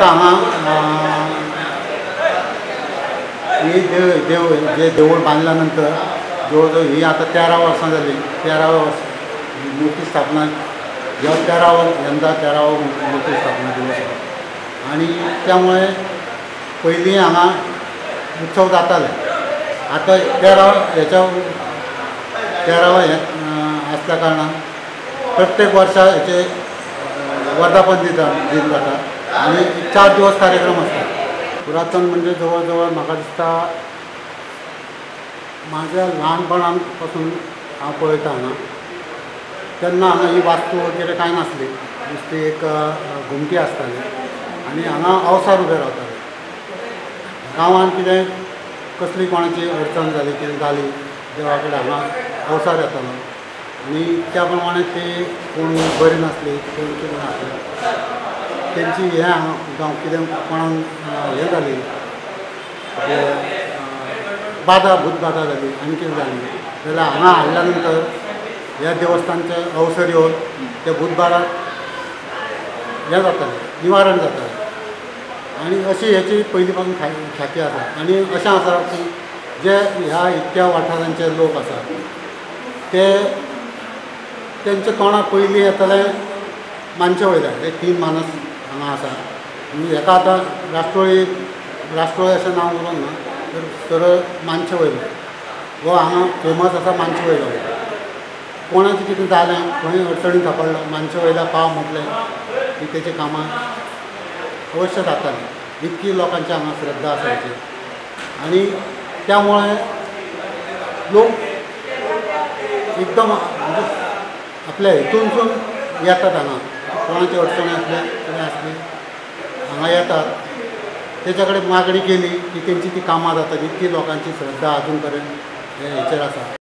हांगा ही जे देवूळ बांदल्यानंतर जवळजवळ ही आता 13 वर्सां जाली. 13व्या वर्स मूर्ती स्थापना यंदा 13वा मूर्ती स्थापना दिवस आहे. आणि त्यामुळे पयलीं हांगा उत्सव जाताले. आता 13वा असल्या कारणान प्रत्येक वर्सा हेचे वर्धापन दिन जाता आणि 4 दिवस कार्यक्रम असतात. पुरातन म्हणजे जवळ म्हाका दिसता माझ्या ल्हानपणां पासून हांव पळयता हांगा तेन्ना हांगा ही वास्तू वगैरे कांय नासली. नुस्ती एक घुमटी आसताली आनी हांगा अवसार उबे रावताले. गांवांत कितें कसली कोणाची अडचण जाली कितें जाली देवा कडेन हांगा अवसार येतालो आनी त्या प्रमाणे ते कोण बरी नासली कोण कितें नासलें तेंची हें हांगा जावं कितें कोणाक हें जाली भूतबाधा जाली आनी कितें जाली जाल्यार हांगा हाडल्या नंतर ह्या देवस्थानचे अवसर येवन ते भूतबाधाक हें जातालें निवारण जातालें. आनी अशी हेची पयलीं पासून ख्याती आसा. आनी अशें आसा की जे ह्या इतक्या वाठारांचे लोक आसा ते तेंच्या तोंडाक पयलीं येतालें मानशे वयल्यान. हे 3 मानस हांगा आसा. म्हणजे हेका आतां राष्ट्रोळी अशें नांव उरोंक ना तर सरळ मानशे वयलो हो हांगा फेमस आसा. मानशे वयलो कोणाचें कितें जालें खंय अडचणीन सांपडलो मानशे वयल्या पाव म्हटलें की तेचें कामां अवश्य जातालीं. इतकी लोकांची हांगा श्रद्धा आसा हेची. आनी त्यामुळे लोक एकदम म्हणजे आपल्या हितूनसून येतात हांगा. कोणाची अडचणी असले कितें आसली हांगा येतात तेच्या कडेन मागणी केली की तेंची ती कामां जातात. इतकी लोकांची श्रद्धा अजून पर्यंत हेचेर आसा.